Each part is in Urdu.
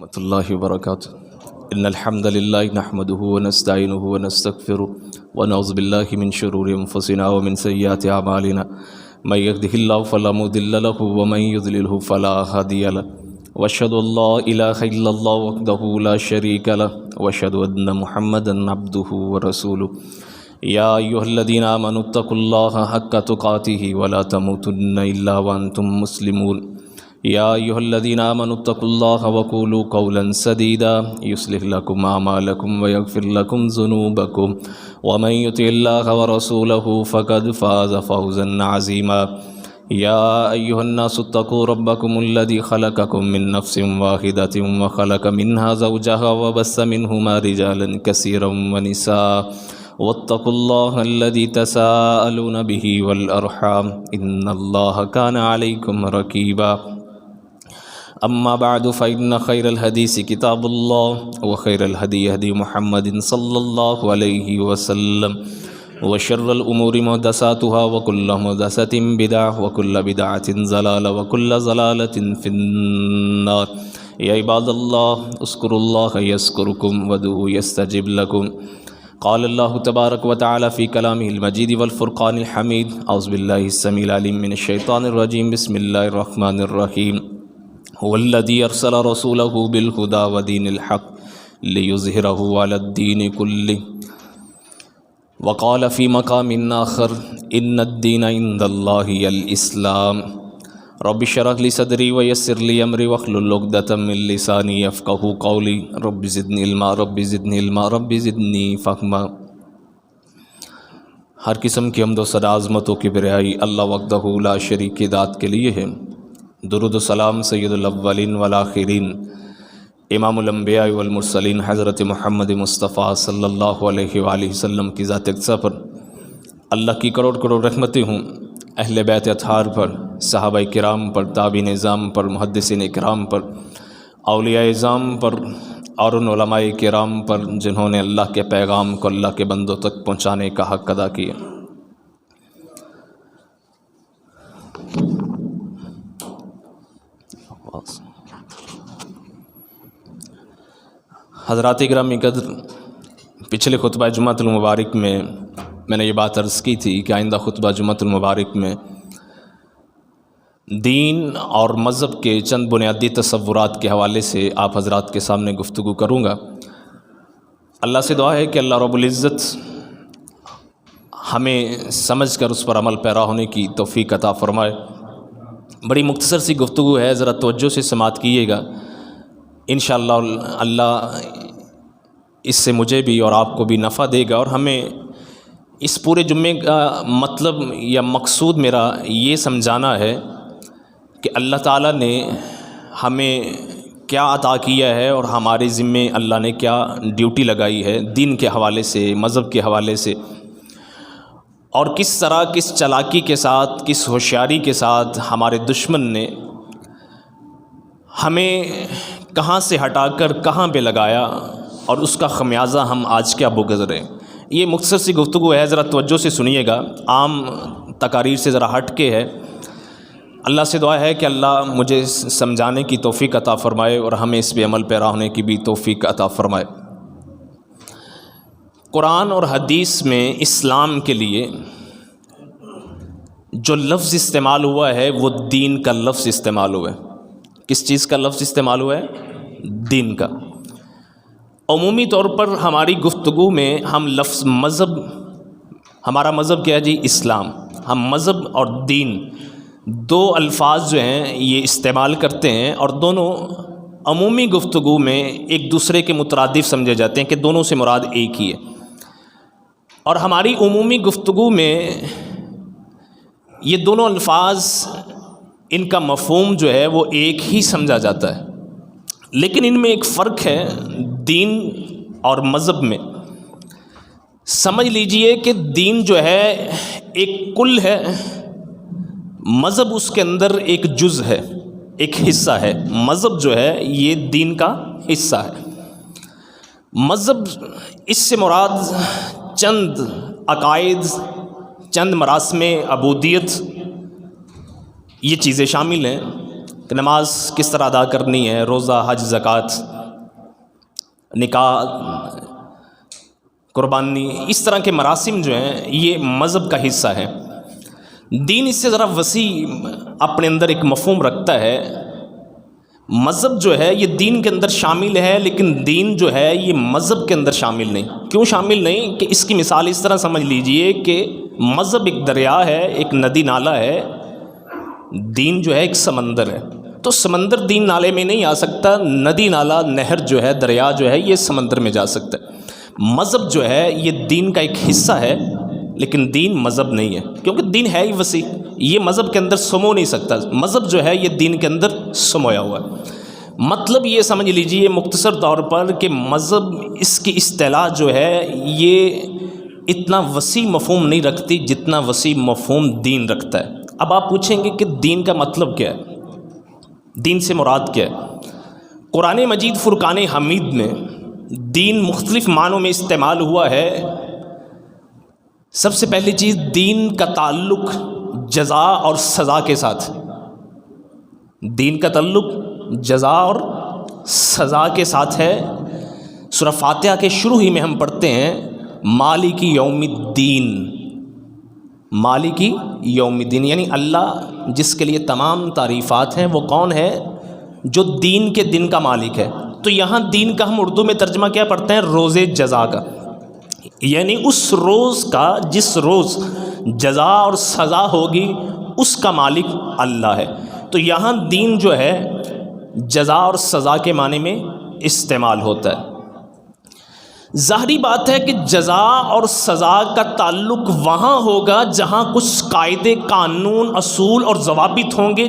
ورحمۃ اللہ وبرکاتہ ان الحمد للہ نحمده ونستعینه ونستغفره ونعوذ باللہ من شرور انفسنا ومن سیئات اعمالنا من یهده اللہ فلا مضل له ومن یضلله فلا ہادی له واشهد ان لا الہ الا اللہ وحدہ لا شریک له واشهد ان محمدا عبدہ ورسولہ یا ایھا الذین آمنوا اتقوا اللہ حق تقاتہ ولا تموتن الا وانتم مسلمون یا ایھا الذین آمنوا اتقوا اللہ وقولوا قولا سدیدا یصلح لکم اعمالکم ویغفر لکم ذنوبکم ومن یطع اللہ ورسولہ فقد فاز فوزا عظیما یا ایھا الناس اتقوا ربکم الذی خلقکم من نفس واحدۃ وخلق منها زوجها وبث منہما رجالا کثیرا ونساء واتقوا اللہ الذی تساءلون به والارحام ان اللہ کان علیکم رقیبا اما بعد فإن خیر الحدیث کتاب اللہ وخیر الہدی ہدی محمد صلی اللہ علیہ وسلم وشر الامور محدثاتها وکل محدثۃ بدعۃ وکل بدعۃ ضلالہ وکل ضلالۃ فی النار یا عباد اللہ اذکروا اللہ یذکرکم وادعوہ یستجب لکم قال اللہ تبارک وتعالی فی کلامہ المجید والفرقان الحمید اعوذ باللہ السمیع العلیم من الشیطان الرجیم بسم اللہ الرحمن الرحیم هو الذی ارسل رسولہ بالہدی ودین الحق لیظہرہ علی الدین کلہ وقال فی مقام آخر ان الدین عند اللہ الاسلام رب اشرح لی صدری ویسر لی امری واحلل عقدۃ من لسانی یفقہوا قولی رب زدنی علما رب زدنی علما رب زدنی فہما۔ ہر قسم کی حمد و ثنا عظمت و کبریائی اللہ وحدہ لا شریک کی ذات کے لیے ہے۔ درود و سلام سید الاولین والآخرین امام الانبیاء والمرسلین حضرت محمد مصطفیٰ صلی اللہ علیہ وآلہ وسلم کی ذات اقدس پر، اللہ کی کروڑ کروڑ رحمتیں ہوں اہل بیت اطہار پر، صحابہ کرام پر، تابعین اعظام پر، محدثین کرام پر، اولیاء اعظام پر اور ان علماء کرام پر جنہوں نے اللہ کے پیغام کو اللہ کے بندوں تک پہنچانے کا حق ادا کیا۔ حضرات گرامی قدر، پچھلے خطبہ جمعۃ المبارک میں نے یہ بات عرض کی تھی کہ آئندہ خطبہ جمعۃ المبارک میں دین اور مذہب کے چند بنیادی تصورات کے حوالے سے آپ حضرات کے سامنے گفتگو کروں گا۔ اللہ سے دعا ہے کہ اللہ رب العزت ہمیں سمجھ کر اس پر عمل پیرا ہونے کی توفیق عطا فرمائے۔ بڑی مختصر سی گفتگو ہے، ذرا توجہ سے سماعت کیجیے گا، انشاءاللہ اللہ اس سے مجھے بھی اور آپ کو بھی نفع دے گا۔ اور ہمیں اس پورے جمعے کا مطلب یا مقصود میرا یہ سمجھانا ہے کہ اللہ تعالیٰ نے ہمیں کیا عطا کیا ہے اور ہمارے ذمے اللہ نے کیا ڈیوٹی لگائی ہے دین کے حوالے سے، مذہب کے حوالے سے، اور کس طرح کس چالاکی کے ساتھ، کس ہوشیاری کے ساتھ ہمارے دشمن نے ہمیں کہاں سے ہٹا کر کہاں پہ لگایا اور اس کا خمیازہ ہم آج کیا بگزرے۔ یہ مختصر سی گفتگو ہے، ذرا توجہ سے سنیے گا، عام تقاریر سے ذرا ہٹ کے ہے۔ اللہ سے دعا ہے کہ اللہ مجھے سمجھانے کی توفیق عطا فرمائے اور ہمیں اس پہ عمل پیرا ہونے کی بھی توفیق عطا فرمائے۔ قرآن اور حدیث میں اسلام کے لیے جو لفظ استعمال ہوا ہے وہ دین کا لفظ استعمال ہوا ہے۔ کس چیز کا لفظ استعمال ہوا ہے؟ دین کا۔ عمومی طور پر ہماری گفتگو میں ہم لفظ مذہب، ہمارا مذہب کیا ہے جی؟ اسلام۔ ہم مذہب اور دین دو الفاظ جو ہیں یہ استعمال کرتے ہیں، اور دونوں عمومی گفتگو میں ایک دوسرے کے مترادف سمجھے جاتے ہیں کہ دونوں سے مراد ایک ہی ہے۔ اور ہماری عمومی گفتگو میں یہ دونوں الفاظ، ان کا مفہوم جو ہے وہ ایک ہی سمجھا جاتا ہے، لیکن ان میں ایک فرق ہے دین اور مذہب میں۔ سمجھ لیجئے کہ دین جو ہے ایک کل ہے، مذہب اس کے اندر ایک جز ہے، ایک حصہ ہے۔ مذہب جو ہے یہ دین کا حصہ ہے۔ مذہب اس سے مراد چند عقائد، چند مراسم عبودیت، یہ چیزیں شامل ہیں کہ نماز کس طرح ادا کرنی ہے، روزہ، حج، زکوٰۃ، نکاح، قربانی، اس طرح کے مراسم جو ہیں یہ مذہب کا حصہ ہے۔ دین اس سے ذرا وسیع اپنے اندر ایک مفہوم رکھتا ہے۔ مذہب جو ہے یہ دین کے اندر شامل ہے، لیکن دین جو ہے یہ مذہب کے اندر شامل نہیں۔ کیوں شامل نہیں؟ کہ اس کی مثال اس طرح سمجھ لیجئے کہ مذہب ایک دریا ہے، ایک ندی نالا ہے، دین جو ہے ایک سمندر ہے۔ تو سمندر دین نالے میں نہیں آ سکتا، ندی نالا نہر جو ہے، دریا جو ہے، یہ سمندر میں جا سکتا ہے۔ مذہب جو ہے یہ دین کا ایک حصہ ہے، لیکن دین مذہب نہیں ہے، کیونکہ دین ہے ہی وسیع، یہ مذہب کے اندر سمو نہیں سکتا۔ مذہب جو ہے یہ دین کے اندر سمویا ہوا ہے۔ مطلب یہ سمجھ لیجئے مختصر طور پر کہ مذہب، اس کی اصطلاح جو ہے یہ اتنا وسیع مفہوم نہیں رکھتی جتنا وسیع مفہوم دین رکھتا ہے۔ اب آپ پوچھیں گے کہ دین کا مطلب کیا ہے، دین سے مراد کیا ہے؟ قرآن مجید فرقان حمید میں دین مختلف معنوں میں استعمال ہوا ہے۔ سب سے پہلی چیز، دین کا تعلق جزا اور سزا کے ساتھ، دین کا تعلق جزا اور سزا کے ساتھ ہے۔ سورہ فاتحہ کے شروع ہی میں ہم پڑھتے ہیں مالک یوم الدین، مالک یوم الدین، یعنی اللہ جس کے لیے تمام تعریفات ہیں، وہ کون ہے؟ جو دین کے دن کا مالک ہے۔ تو یہاں دین کا ہم اردو میں ترجمہ کیا پڑھتے ہیں؟ روز جزا کا، یعنی اس روز کا جس روز جزا اور سزا ہوگی اس کا مالک اللہ ہے۔ تو یہاں دین جو ہے جزا اور سزا کے معنی میں استعمال ہوتا ہے۔ ظاہری بات ہے کہ جزا اور سزا کا تعلق وہاں ہوگا جہاں کچھ قاعدے، قانون، اصول اور ضوابط ہوں گے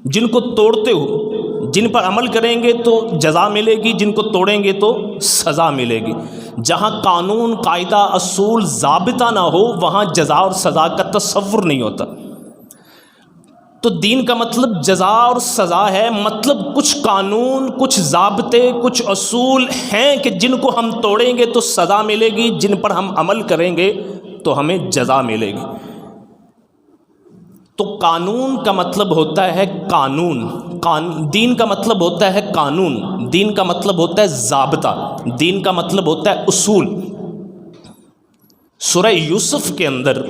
جن کو توڑتے ہو، جن پر عمل کریں گے تو جزا ملے گی، جن کو توڑیں گے تو سزا ملے گی۔ جہاں قانون، قاعدہ، اصول، ضابطہ نہ ہو وہاں جزا اور سزا کا تصور نہیں ہوتا۔ تو دین کا مطلب جزا اور سزا ہے، مطلب کچھ قانون، کچھ ضابطے، کچھ اصول ہیں کہ جن کو ہم توڑیں گے تو سزا ملے گی، جن پر ہم عمل کریں گے تو ہمیں جزا ملے گی۔ تو قانون کا مطلب ہوتا ہے قانون، دین کا مطلب ہوتا ہے قانون، دین کا مطلب ہوتا ہے ضابطہ، دین کا مطلب ہوتا ہے اصول۔ سورہ یوسف کے اندر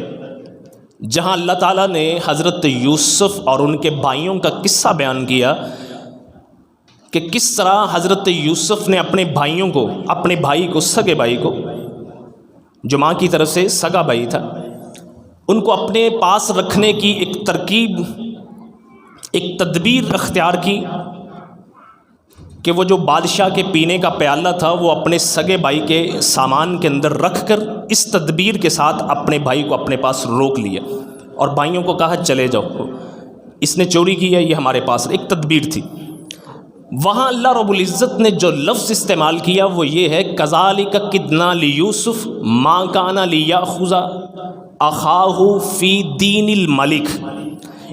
جہاں اللہ تعالیٰ نے حضرت یوسف اور ان کے بھائیوں کا قصہ بیان کیا کہ کس طرح حضرت یوسف نے اپنے بھائیوں کو، اپنے بھائی کو، سگے بھائی کو جو ماں کی طرف سے سگا بھائی تھا، ان کو اپنے پاس رکھنے کی ایک ترکیب، ایک تدبیر اختیار کی کہ وہ جو بادشاہ کے پینے کا پیالہ تھا وہ اپنے سگے بھائی کے سامان کے اندر رکھ کر اس تدبیر کے ساتھ اپنے بھائی کو اپنے پاس روک لیا اور بھائیوں کو کہا چلے جاؤ، اس نے چوری کی ہے، یہ ہمارے پاس ایک تدبیر تھی۔ وہاں اللہ رب العزت نے جو لفظ استعمال کیا وہ یہ ہے کذالک کدنا لیوسف ما کان لیاخذ اخاہ فی دین الملک۔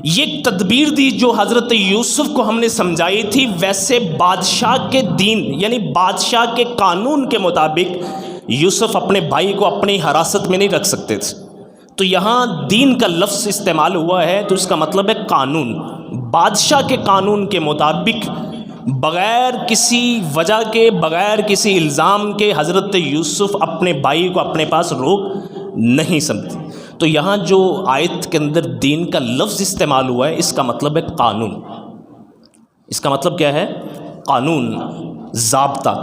یہ ایک تدبیر دی جو حضرت یوسف کو ہم نے سمجھائی تھی، ویسے بادشاہ کے دین یعنی بادشاہ کے قانون کے مطابق یوسف اپنے بھائی کو اپنی حراست میں نہیں رکھ سکتے تھے۔ تو یہاں دین کا لفظ استعمال ہوا ہے تو اس کا مطلب ہے قانون، بادشاہ کے قانون کے مطابق بغیر کسی وجہ کے، بغیر کسی الزام کے حضرت یوسف اپنے بھائی کو اپنے پاس روک نہیں سکتے۔ تو یہاں جو آیت کے اندر دین کا لفظ استعمال ہوا ہے اس کا مطلب ہے قانون، اس کا مطلب کیا ہے؟ قانون، ضابطہ۔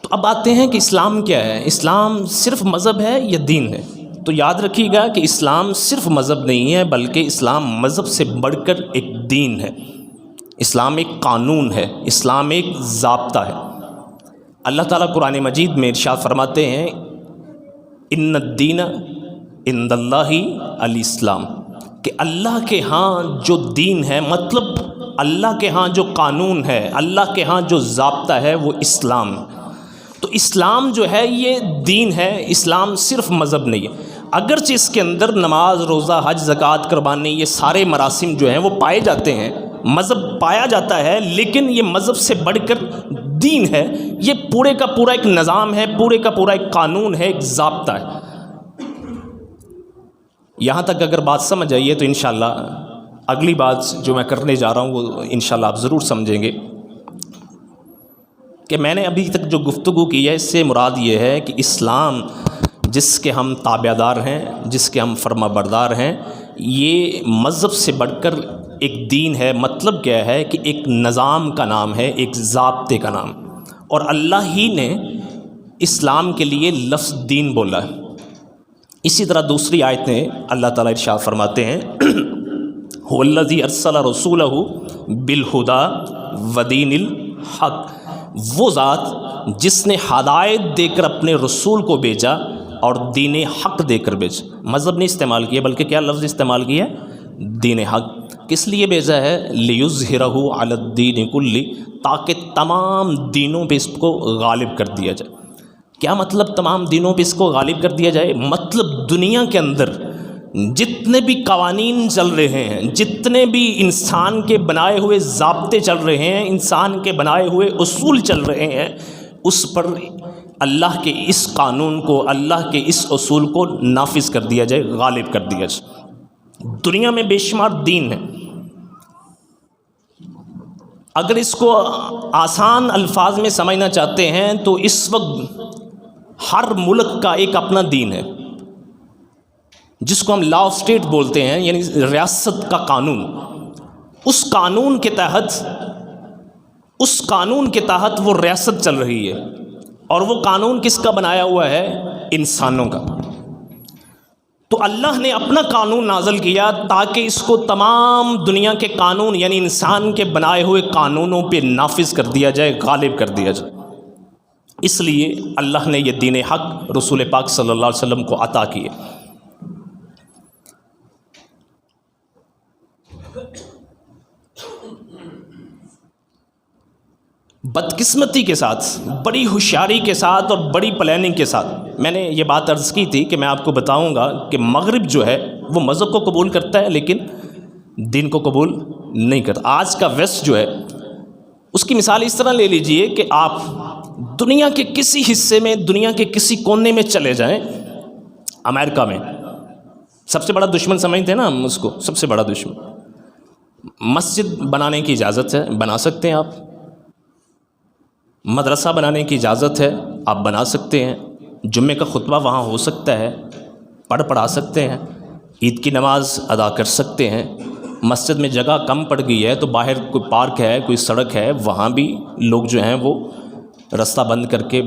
تو اب آتے ہیں کہ اسلام کیا ہے؟ اسلام صرف مذہب ہے یا دین ہے؟ تو یاد رکھیے گا کہ اسلام صرف مذہب نہیں ہے بلکہ اسلام مذہب سے بڑھ کر ایک دین ہے، اسلام ایک قانون ہے، اسلام ایک ضابطہ ہے۔ اللہ تعالیٰ قرآن مجید میں ارشاد فرماتے ہیں ان الدین عند اللہ الاسلام، کہ اللہ کے ہاں جو دین ہے، مطلب اللہ کے ہاں جو قانون ہے، اللہ کے ہاں جو ضابطہ ہے وہ اسلام۔ تو اسلام جو ہے یہ دین ہے، اسلام صرف مذہب نہیں ہے۔ اگرچہ اس کے اندر نماز، روزہ، حج، زکوٰۃ، قربانی، یہ سارے مراسم جو ہیں وہ پائے جاتے ہیں، مذہب پایا جاتا ہے، لیکن یہ مذہب سے بڑھ کر دین ہے، یہ پورے کا پورا ایک نظام ہے، پورے کا پورا ایک قانون ہے، ایک ضابطہ ہے۔ یہاں تک اگر بات سمجھ آئیے تو انشاءاللہ اگلی بات جو میں کرنے جا رہا ہوں وہ انشاءاللہ آپ ضرور سمجھیں گے۔ کہ میں نے ابھی تک جو گفتگو کی ہے اس سے مراد یہ ہے کہ اسلام جس کے ہم تابع دار ہیں، جس کے ہم فرما بردار ہیں، یہ مذہب سے بڑھ کر ایک دین ہے۔ مطلب کیا ہے کہ ایک نظام کا نام ہے، ایک ضابطے کا نام، اور اللہ ہی نے اسلام کے لیے لفظ دین بولا ہے۔ اسی طرح دوسری آیت میں اللہ تعالیٰ ارشاد فرماتے ہیں هو الذی ارسل رسولہ بالہدی ودین الحق، وہ ذات جس نے ہدایت دے کر اپنے رسول کو بھیجا اور دین حق دے کر بھیجا۔ مذہب نہیں استعمال کیا بلکہ کیا لفظ استعمال کیا ہے؟ دین حق۔ کس لیے بھیجا ہے؟ لیظہرہ علی الدین کلہ، تاکہ تمام دینوں پہ اس کو غالب کر دیا جائے۔ کیا مطلب تمام دینوں پہ اس کو غالب کر دیا جائے؟ مطلب دنیا کے اندر جتنے بھی قوانین چل رہے ہیں، جتنے بھی انسان کے بنائے ہوئے ضابطے چل رہے ہیں، انسان کے بنائے ہوئے اصول چل رہے ہیں، اس پر اللہ کے اس قانون کو، اللہ کے اس اصول کو نافذ کر دیا جائے، غالب کر دیا جائے۔ دنیا میں بے شمار دین ہیں۔ اگر اس کو آسان الفاظ میں سمجھنا چاہتے ہیں تو اس وقت ہر ملک کا ایک اپنا دین ہے، جس کو ہم لا آف اسٹیٹ بولتے ہیں، یعنی ریاست کا قانون۔ اس قانون کے تحت وہ ریاست چل رہی ہے، اور وہ قانون کس کا بنایا ہوا ہے؟ انسانوں کا۔ تو اللہ نے اپنا قانون نازل کیا تاکہ اس کو تمام دنیا کے قانون یعنی انسان کے بنائے ہوئے قانونوں پہ نافذ کر دیا جائے، غالب کر دیا جائے۔ اس لیے اللہ نے یہ دین حق رسول پاک صلی اللہ علیہ وسلم کو عطا کیے۔ بدقسمتی کے ساتھ، بڑی ہوشیاری کے ساتھ اور بڑی پلاننگ کے ساتھ، میں نے یہ بات عرض کی تھی کہ میں آپ کو بتاؤں گا کہ مغرب جو ہے وہ مذہب کو قبول کرتا ہے لیکن دین کو قبول نہیں کرتا۔ آج کا ویسٹ جو ہے اس کی مثال اس طرح لے لیجئے کہ آپ دنیا کے کسی حصے میں، دنیا کے کسی کونے میں چلے جائیں، امریکہ میں سب سے بڑا دشمن سمجھتے ہیں نا ہم اس کو، سب سے بڑا دشمن۔ مسجد بنانے کی اجازت ہے، بنا سکتے ہیں آپ۔ مدرسہ بنانے کی اجازت ہے، آپ بنا سکتے ہیں۔ جمعے کا خطبہ وہاں ہو سکتا ہے، پڑھا سکتے ہیں۔ عید کی نماز ادا کر سکتے ہیں۔ مسجد میں جگہ کم پڑ گئی ہے تو باہر کوئی پارک ہے، کوئی سڑک ہے، وہاں بھی لوگ جو ہیں وہ رستہ بند کر کے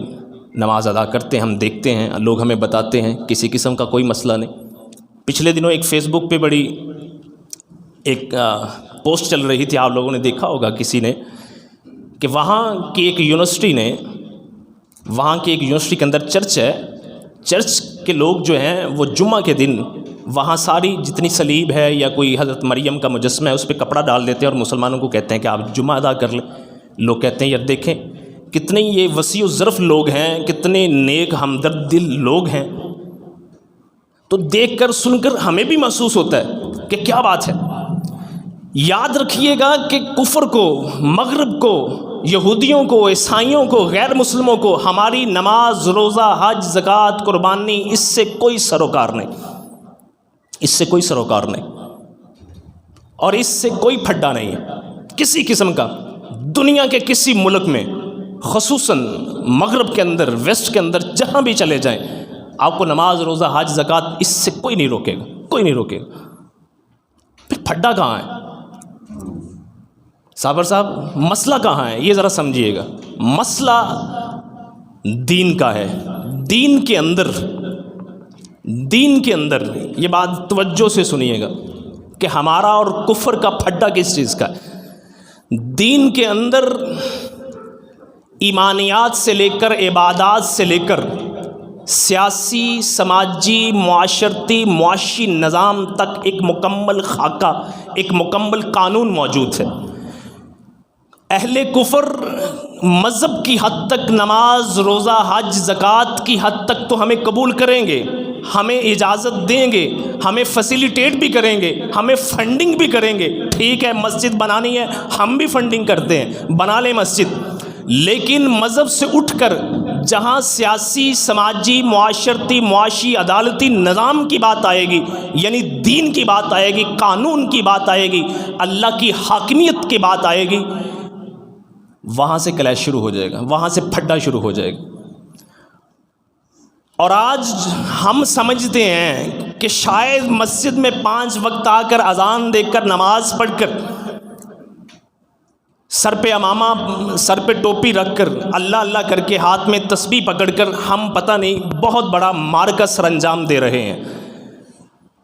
نماز ادا کرتے ہیں، ہم دیکھتے ہیں، لوگ ہمیں بتاتے ہیں، کسی قسم کا کوئی مسئلہ نہیں۔ پچھلے دنوں ایک فیس بک پہ بڑی ایک پوسٹ چل رہی تھی، آپ لوگوں نے دیکھا ہوگا کسی نے، کہ وہاں کی ایک یونیورسٹی کے اندر چرچ ہے، چرچ کے لوگ جو ہیں وہ جمعہ کے دن وہاں ساری جتنی صلیب ہے یا کوئی حضرت مریم کا مجسمہ ہے اس پہ کپڑا ڈال دیتے ہیں اور مسلمانوں کو کہتے ہیں کہ آپ جمعہ ادا کر لیں۔ لوگ کہتے ہیں یار دیکھیں کتنے یہ وسیع و ظرف لوگ ہیں، کتنے نیک ہمدرد دل لوگ ہیں۔ تو دیکھ کر سن کر ہمیں بھی محسوس ہوتا ہے کہ کیا بات ہے۔ یاد رکھیے گا کہ کفر کو، مغرب کو، یہودیوں کو، عیسائیوں کو، غیر مسلموں کو ہماری نماز، روزہ، حج، زکوٰۃ، قربانی، اس سے کوئی سروکار نہیں، اس سے کوئی سروکار نہیں، اور اس سے کوئی پھڈا نہیں ہے کسی قسم کا۔ دنیا کے کسی ملک میں، خصوصاً مغرب کے اندر، ویسٹ کے اندر، جہاں بھی چلے جائیں، آپ کو نماز، روزہ، حج، زکوٰۃ اس سے کوئی نہیں روکے گا، کوئی نہیں روکے گا۔ پھر پھڈا کہاں ہے؟ صابر صاحب مسئلہ کہاں ہے؟ یہ ذرا سمجھیے گا۔ مسئلہ دین کا ہے۔ دین کے اندر یہ بات توجہ سے سنیے گا کہ ہمارا اور کفر کا پھڈا کس چیز کا ہے۔ دین کے اندر ایمانیات سے لے کر، عبادات سے لے کر، سیاسی، سماجی، معاشرتی، معاشی نظام تک ایک مکمل خاکہ، ایک مکمل قانون موجود ہے۔ اہل کفر مذہب کی حد تک، نماز، روزہ، حج، زکوٰۃ کی حد تک تو ہمیں قبول کریں گے، ہمیں اجازت دیں گے، ہمیں فیسیلیٹیٹ بھی کریں گے، ہمیں فنڈنگ بھی کریں گے۔ ٹھیک ہے، مسجد بنانی ہے، ہم بھی فنڈنگ کرتے ہیں، بنا لیں مسجد۔ لیکن مذہب سے اٹھ کر جہاں سیاسی، سماجی، معاشرتی، معاشی، عدالتی نظام کی بات آئے گی، یعنی دین کی بات آئے گی، قانون کی بات آئے گی، اللہ کی حاکمیت کی بات آئے گی، وہاں سے کلیش شروع ہو جائے گا، وہاں سے پھڈا شروع ہو جائے گا۔ اور آج ہم سمجھتے ہیں کہ شاید مسجد میں 5 وقت آ کر اذان دے کر نماز پڑھ کر سر پہ امامہ، سر پہ ٹوپی رکھ کر، اللہ اللہ کر کے، ہاتھ میں تسبیح پکڑ کر ہم پتہ نہیں بہت بڑا مارکہ سر انجام دے رہے ہیں۔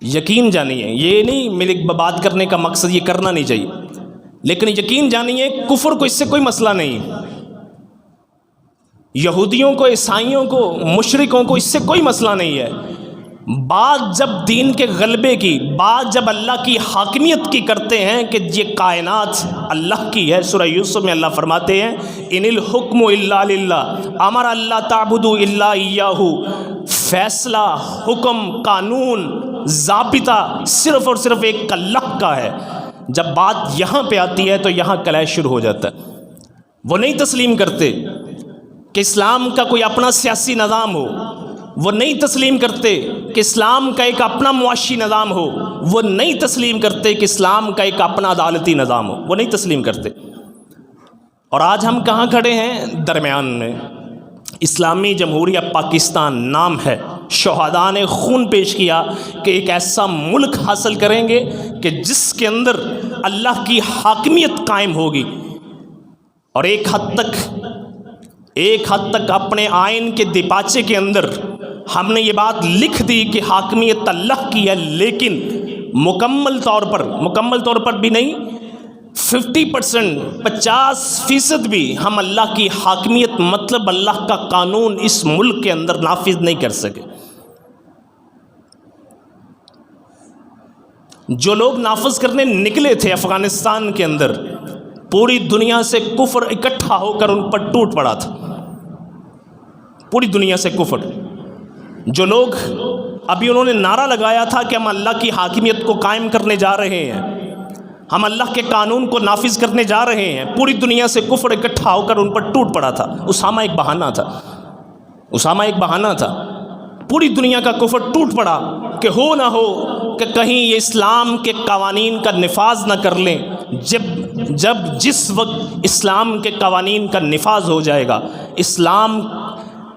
یقین جانیے، یہ نہیں میری بات کرنے کا مقصد یہ کرنا نہیں چاہیے، لیکن یقین جانیے کفر کو اس سے کوئی مسئلہ نہیں، یہودیوں کو، عیسائیوں کو، مشرکوں کو اس سے کوئی مسئلہ نہیں ہے۔ بات جب دین کے غلبے کی، بات جب اللہ کی حاکمیت کی کرتے ہیں کہ یہ کائنات اللہ کی ہے، سورہ یوسف میں اللہ فرماتے ہیں ان الحکم الا للہ امر اللہ تعبدوا الا ایاہ، فیصلہ، حکم، قانون، ضابطہ صرف اور صرف ایک اللہ کا ہے۔ جب بات یہاں پہ آتی ہے تو یہاں کلیش شروع ہو جاتا ہے۔ وہ نہیں تسلیم کرتے کہ اسلام کا کوئی اپنا سیاسی نظام ہو، وہ نہیں تسلیم کرتے کہ اسلام کا ایک اپنا معاشی نظام ہو، وہ نہیں تسلیم کرتے کہ اسلام کا ایک اپنا عدالتی نظام ہو، وہ نہیں تسلیم کرتے۔ اور آج ہم کہاں کھڑے ہیں؟ درمیان میں۔ اسلامی جمہوریہ پاکستان نام ہے، شہداء نے خون پیش کیا کہ ایک ایسا ملک حاصل کریں گے کہ جس کے اندر اللہ کی حاکمیت قائم ہوگی، اور ایک حد تک اپنے آئین کے دیباچے کے اندر ہم نے یہ بات لکھ دی کہ حاکمیت اللہ کی ہے، لیکن مکمل طور پر بھی نہیں، 50%، 50% بھی ہم اللہ کی حاکمیت مطلب اللہ کا قانون اس ملک کے اندر نافذ نہیں کر سکے۔ جو لوگ نافذ کرنے نکلے تھے افغانستان کے اندر، پوری دنیا سے کفر اکٹھا ہو کر ان پر ٹوٹ پڑا تھا، پوری دنیا سے کفر۔ جو لوگ ابھی انہوں نے نعرہ لگایا تھا کہ ہم اللہ کی حاکمیت کو قائم کرنے جا رہے ہیں، ہم اللہ کے قانون کو نافذ کرنے جا رہے ہیں، پوری دنیا سے کفر اکٹھا ہو کر ان پر ٹوٹ پڑا تھا۔ اسامہ ایک بہانہ تھا، پوری دنیا کا کفر ٹوٹ پڑا کہ ہو نہ ہو کہ کہیں یہ اسلام کے قوانین کا نفاذ نہ کر لیں۔ جس وقت اسلام کے قوانین کا نفاذ ہو جائے گا، اسلام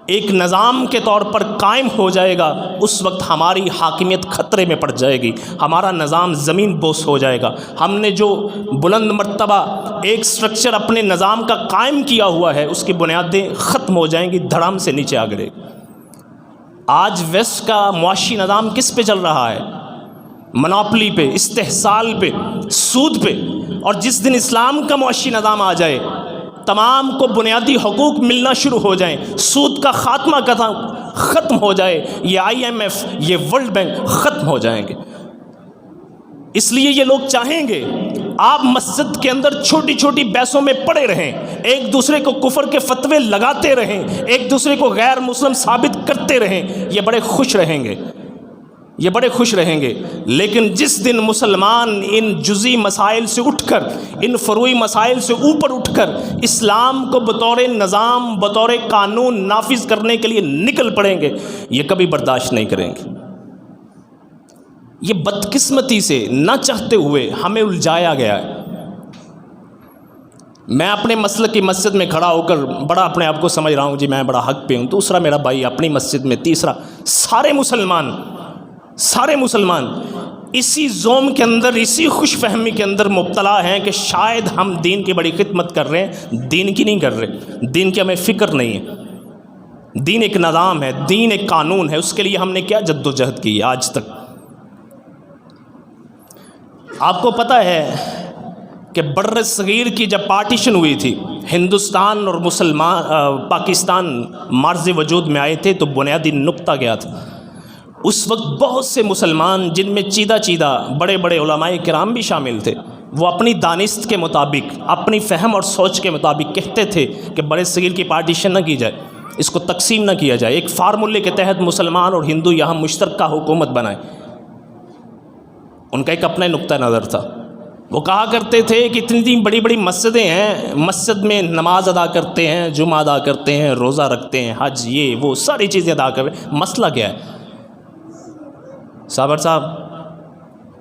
ایک نظام کے طور پر قائم ہو جائے گا، اس وقت ہماری حاکمیت خطرے میں پڑ جائے گی، ہمارا نظام زمین بوس ہو جائے گا۔ ہم نے جو بلند مرتبہ ایک سٹرکچر اپنے نظام کا قائم کیا ہوا ہے، اس کی بنیادیں ختم ہو جائیں گی، دھڑام سے نیچے آ گرے گی۔ آج ویسٹ کا معاشی نظام کس پہ چل رہا ہے؟ منوپلی پہ، استحصال پہ، سود پہ۔ اور جس دن اسلام کا معاشی نظام آ جائے، تمام کو بنیادی حقوق ملنا شروع ہو جائیں، سود کا خاتمہ ختم ہو جائے، یہ IMF، یہ ورلڈ بینک ختم ہو جائیں گے۔ اس لیے یہ لوگ چاہیں گے آپ مسجد کے اندر چھوٹی چھوٹی بحثوں میں پڑے رہیں، ایک دوسرے کو کفر کے فتوے لگاتے رہیں، ایک دوسرے کو غیر مسلم ثابت کرتے رہیں، یہ بڑے خوش رہیں گے۔ لیکن جس دن مسلمان ان جزئی مسائل سے اٹھ کر، ان فروعی مسائل سے اوپر اٹھ کر اسلام کو بطور نظام، بطور قانون نافذ کرنے کے لیے نکل پڑیں گے، یہ کبھی برداشت نہیں کریں گے۔ یہ بدقسمتی سے نہ چاہتے ہوئے ہمیں الجھایا گیا ہے۔ میں اپنے مسلک کی مسجد میں کھڑا ہو کر بڑا اپنے آپ کو سمجھ رہا ہوں، جی میں بڑا حق پہ ہوں، دوسرا میرا بھائی اپنی مسجد میں، تیسرا سارے مسلمان اسی زوم کے اندر، اسی خوش فہمی کے اندر مبتلا ہیں کہ شاید ہم دین کی بڑی خدمت کر رہے ہیں، دین کی نہیں کر رہے، دین کی ہمیں فکر نہیں ہے۔ دین ایک نظام ہے، دین ایک قانون ہے، اس کے لیے ہم نے کیا جد و جہد کی ہے آج تک۔ آپ کو پتہ ہے کہ بر صغیر کی جب پارٹیشن ہوئی تھی، ہندوستان اور پاکستان مارز وجود میں آئے تھے، تو بنیادی نقطہ کیا تھا؟ اس وقت بہت سے مسلمان، جن میں چیدہ بڑے بڑے علماء کرام بھی شامل تھے، وہ اپنی دانست کے مطابق، اپنی فہم اور سوچ کے مطابق کہتے تھے کہ بر صغیر کی پارٹیشن نہ کی جائے، اس کو تقسیم نہ کیا جائے، ایک فارمولے کے تحت مسلمان اور ہندو یہاں مشترکہ حکومت بنائیں۔ ان کا ایک اپنا نقطہ نظر تھا۔ وہ کہا کرتے تھے کہ اتنی بڑی بڑی مسجدیں ہیں، مسجد میں نماز ادا کرتے ہیں، جمعہ ادا کرتے ہیں، روزہ رکھتے ہیں، حج، یہ وہ ساری چیزیں ادا کر رہے ہیں، مسئلہ کیا ہے؟ صابر صاحب،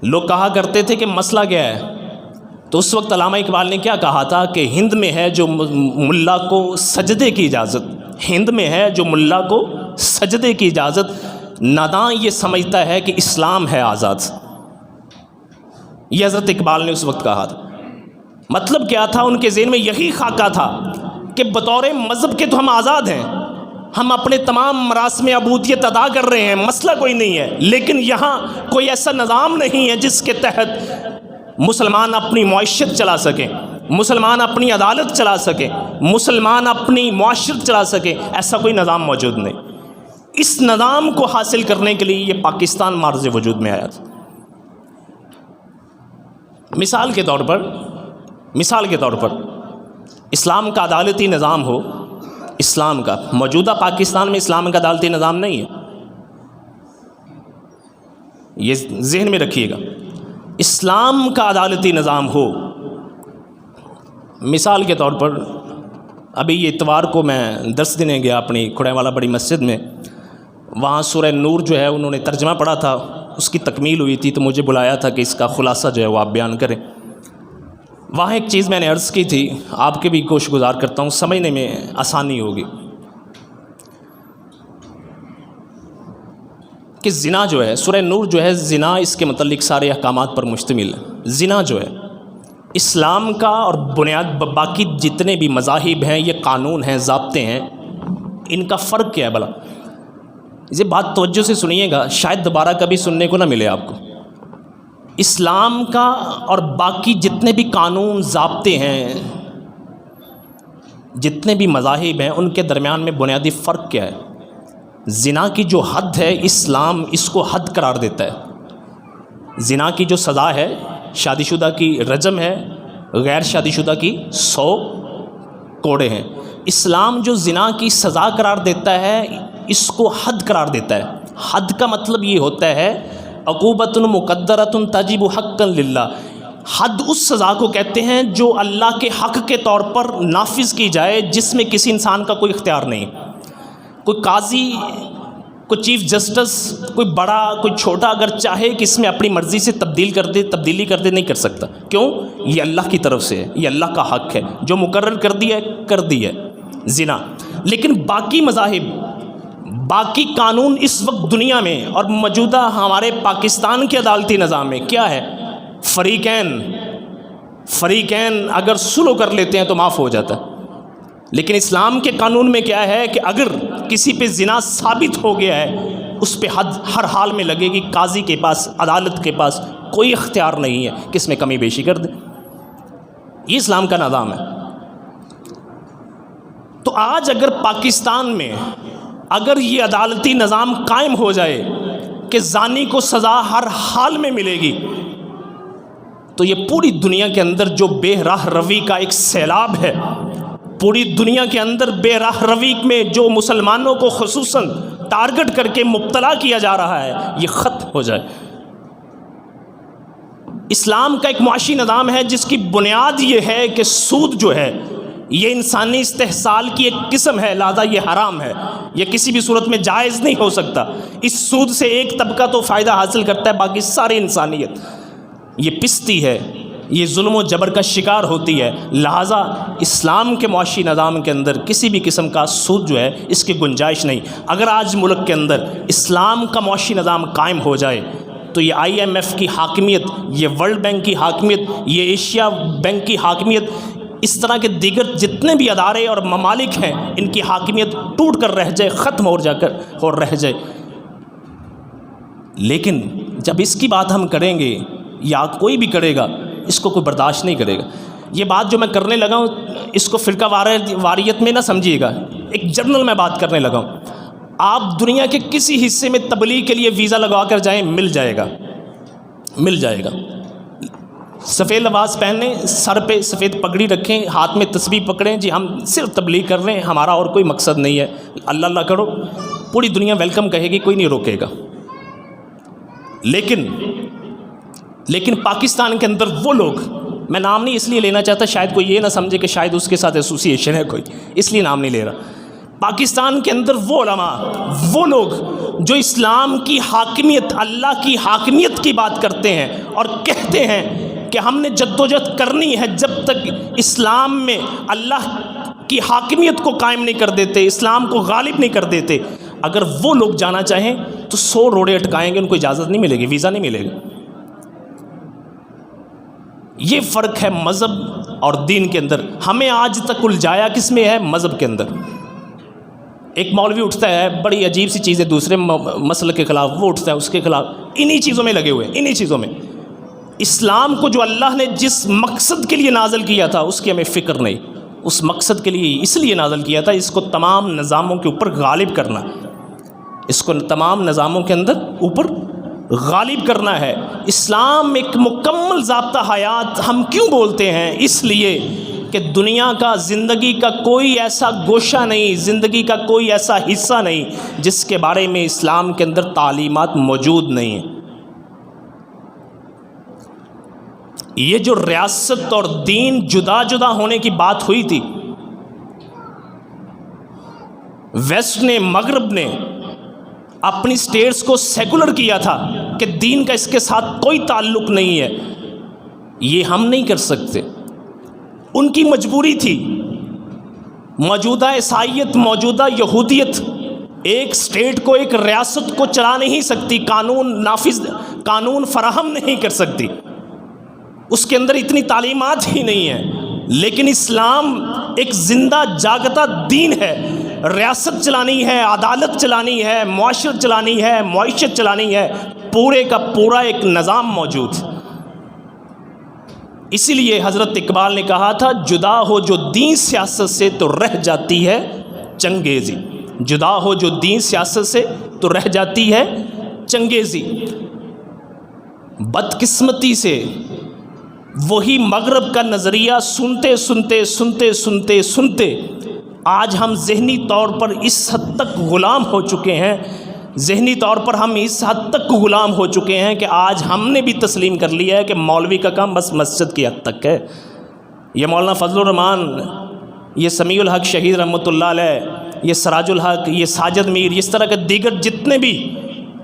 لوگ کہا کرتے تھے کہ مسئلہ کیا ہے؟ تو اس وقت علامہ اقبال نے کیا کہا تھا کہ ہند میں ہے جو ملا کو سجدے کی اجازت، ہند میں ہے جو ملا کو سجدے کی اجازت، ناداں یہ سمجھتا ہے کہ اسلام ہے آزاد. یہ حضرت اقبال نے اس وقت کہا تھا. مطلب کیا تھا؟ ان کے ذہن میں یہی خاکہ تھا کہ بطور مذہب کے تو ہم آزاد ہیں، ہم اپنے تمام مراسم عبودیت ادا کر رہے ہیں، مسئلہ کوئی نہیں ہے، لیکن یہاں کوئی ایسا نظام نہیں ہے جس کے تحت مسلمان اپنی معیشت چلا سکیں، مسلمان اپنی عدالت چلا سکیں، مسلمان اپنی معاشرت چلا سکیں. ایسا کوئی نظام موجود نہیں. اس نظام کو حاصل کرنے کے لیے یہ پاکستان معرض وجود میں آیا تھا. مثال کے طور پر اسلام کا عدالتی نظام ہو، اسلام کا موجودہ پاکستان میں اسلام کا عدالتی نظام نہیں ہے، یہ ذہن میں رکھیے گا. اسلام کا عدالتی نظام ہو، مثال کے طور پر ابھی یہ اتوار کو میں درس دینے گیا اپنی کھڑے والا بڑی مسجد میں، وہاں سورہ نور جو ہے انہوں نے ترجمہ پڑھا تھا، اس کی تکمیل ہوئی تھی، تو مجھے بلایا تھا کہ اس کا خلاصہ جو ہے وہ آپ بیان کریں. وہاں ایک چیز میں نے عرض کی تھی، آپ کے بھی کوشش گزار کرتا ہوں، سمجھنے میں آسانی ہوگی، کہ زنا جو ہے، سورہ نور جو ہے، زنا اس کے متعلق سارے احکامات پر مشتمل ہے. زنا جو ہے اسلام کا اور باقی جتنے بھی مذاہب ہیں، یہ قانون ہیں، ضابطے ہیں، ان کا فرق کیا ہے بھلا؟ یہ بات توجہ سے سنیے گا، شاید دوبارہ کبھی سننے کو نہ ملے آپ کو. اسلام کا اور باقی جتنے بھی قانون ضابطے ہیں، جتنے بھی مذاہب ہیں، ان کے درمیان میں بنیادی فرق کیا ہے؟ زنا کی جو حد ہے، اسلام اس کو حد قرار دیتا ہے. زنا کی جو سزا ہے، شادی شدہ کی رجم ہے، غیر شادی شدہ کی 100 کوڑے ہیں. اسلام جو زنا کی سزا قرار دیتا ہے، اس کو حد قرار دیتا ہے. حد کا مطلب یہ ہوتا ہے عقوبۃ مقدرۃ تجب حقا للہ. حد اس سزا کو کہتے ہیں جو اللہ کے حق کے طور پر نافذ کی جائے، جس میں کسی انسان کا کوئی اختیار نہیں. کوئی قاضی، کوئی چیف جسٹس، کوئی بڑا کوئی چھوٹا اگر چاہے کہ اس میں اپنی مرضی سے تبدیلی کر دے نہیں کر سکتا. کیوں؟ یہ اللہ کی طرف سے ہے، یہ اللہ کا حق ہے، جو مقرر کر دیا ہے زنا. لیکن باقی مذاہب، باقی قانون اس وقت دنیا میں اور موجودہ ہمارے پاکستان کے عدالتی نظام میں کیا ہے؟ فریقین اگر سلو کر لیتے ہیں تو معاف ہو جاتا ہے. لیکن اسلام کے قانون میں کیا ہے کہ اگر کسی پہ زنا ثابت ہو گیا ہے، اس پہ حد ہر حال میں لگے گی. قاضی کے پاس، عدالت کے پاس کوئی اختیار نہیں ہے کہ اس میں کمی بیشی کر دے. یہ اسلام کا نظام ہے. تو آج اگر پاکستان میں اگر یہ عدالتی نظام قائم ہو جائے کہ زانی کو سزا ہر حال میں ملے گی، تو یہ پوری دنیا کے اندر جو بے راہ روی کا ایک سیلاب ہے، پوری دنیا کے اندر بے راہ روی میں جو مسلمانوں کو خصوصاً ٹارگٹ کر کے مبتلا کیا جا رہا ہے، یہ ختم ہو جائے. اسلام کا ایک معاشی نظام ہے جس کی بنیاد یہ ہے کہ سود جو ہے یہ انسانی استحصال کی ایک قسم ہے، لہذا یہ حرام ہے، یہ کسی بھی صورت میں جائز نہیں ہو سکتا. اس سود سے ایک طبقہ تو فائدہ حاصل کرتا ہے، باقی ساری انسانیت یہ پستی ہے، یہ ظلم و جبر کا شکار ہوتی ہے. لہٰذا اسلام کے معاشی نظام کے اندر کسی بھی قسم کا سود جو ہے اس کی گنجائش نہیں. اگر آج ملک کے اندر اسلام کا معاشی نظام قائم ہو جائے تو یہ IMF کی حاکمیت، یہ ورلڈ بینک کی حاکمیت، یہ ایشیا بینک کی حاکمیت، اس طرح کے دیگر جتنے بھی ادارے اور ممالک ہیں، ان کی حاکمیت ٹوٹ کر رہ جائے، ختم ہو رہ جائے. لیکن جب اس کی بات ہم کریں گے یا کوئی بھی کرے گا، اس کو کوئی برداشت نہیں کرے گا. یہ بات جو میں کرنے لگا ہوں، اس کو فرقہ واریت میں نہ سمجھیے گا، ایک جنرل میں بات کرنے لگا ہوں. آپ دنیا کے کسی حصے میں تبلیغ کے لیے ویزا لگوا کر جائیں، مل جائے گا. سفید لباس پہنیں، سر پہ سفید پگڑی رکھیں، ہاتھ میں تسبیح پکڑیں، جی ہم صرف تبلیغ کر رہے ہیں، ہمارا اور کوئی مقصد نہیں ہے، اللہ اللہ کرو. پوری دنیا ویلکم کہے گی، کوئی نہیں روکے گا. لیکن پاکستان کے اندر وہ لوگ، میں نام نہیں اس لیے لینا چاہتا، شاید کوئی یہ نہ سمجھے کہ شاید اس کے ساتھ ایسوسیشن ہے کوئی، اس لیے نام نہیں لے رہا. پاکستان کے اندر وہ علماء، وہ لوگ جو اسلام کی حاکمیت، اللہ کی حاکمیت کی بات کرتے ہیں اور کہتے ہیں کہ ہم نے جدوجہد کرنی ہے جب تک اسلام میں اللہ کی حاکمیت کو قائم نہیں کر دیتے، اسلام کو غالب نہیں کر دیتے۔ اگر وہ لوگ جانا چاہیں تو 100 روڑے اٹکائیں گے، ان کو اجازت نہیں ملے گی، ویزا نہیں ملے گا۔ یہ فرق ہے مذہب اور دین کے اندر۔ ہمیں آج تک الجھایا کس میں ہے؟ مذہب کے اندر۔ ایک مولوی اٹھتا ہے، بڑی عجیب سی چیز ہے، دوسرے مسئلے کے خلاف وہ اٹھتا ہے، اس کے خلاف، انہی چیزوں میں لگے ہوئے، انہی چیزوں میں۔ اسلام کو جو اللہ نے جس مقصد کے لیے نازل کیا تھا اس کی ہمیں فکر نہیں۔ اس مقصد کے لیے اس لیے نازل کیا تھا، اس کو تمام نظاموں کے اوپر غالب کرنا، اس کو تمام نظاموں کے اندر اوپر غالب کرنا ہے۔ اسلام ایک مکمل ضابطہ حیات ہم کیوں بولتے ہیں؟ اس لیے کہ دنیا کا، زندگی کا کوئی ایسا گوشہ نہیں، زندگی کا کوئی ایسا حصہ نہیں جس کے بارے میں اسلام کے اندر تعلیمات موجود نہیں ہیں۔ یہ جو ریاست اور دین جدا جدا ہونے کی بات ہوئی تھی، ویسٹ نے، مغرب نے اپنی سٹیٹس کو سیکولر کیا تھا کہ دین کا اس کے ساتھ کوئی تعلق نہیں ہے۔ یہ ہم نہیں کر سکتے، ان کی مجبوری تھی۔ موجودہ عیسائیت، موجودہ یہودیت ایک سٹیٹ کو، ایک ریاست کو چلا نہیں سکتی، قانون فراہم نہیں کر سکتی، اس کے اندر اتنی تعلیمات ہی نہیں ہیں۔ لیکن اسلام ایک زندہ جاگتا دین ہے، ریاست چلانی ہے، عدالت چلانی ہے، معاشرت چلانی ہے، معیشت چلانی ہے، پورے کا پورا ایک نظام موجود۔ اسی لیے حضرت اقبال نے کہا تھا، جدا ہو جو دین سیاست سے تو رہ جاتی ہے چنگیزی۔ جدا ہو جو دین سیاست سے تو رہ جاتی ہے چنگیزی۔ بدقسمتی سے وہی مغرب کا نظریہ سنتے سنتے سنتے سنتے سنتے آج ہم ذہنی طور پر اس حد تک غلام ہو چکے ہیں، ذہنی طور پر ہم اس حد تک غلام ہو چکے ہیں کہ آج ہم نے بھی تسلیم کر لیا ہے کہ مولوی کا کام بس مسجد کی حد تک ہے۔ یہ مولانا فضل الرحمان، یہ سمیع الحق شہید رحمۃ اللہ علیہ، یہ سراج الحق، یہ ساجد میر، اس طرح کے دیگر جتنے بھی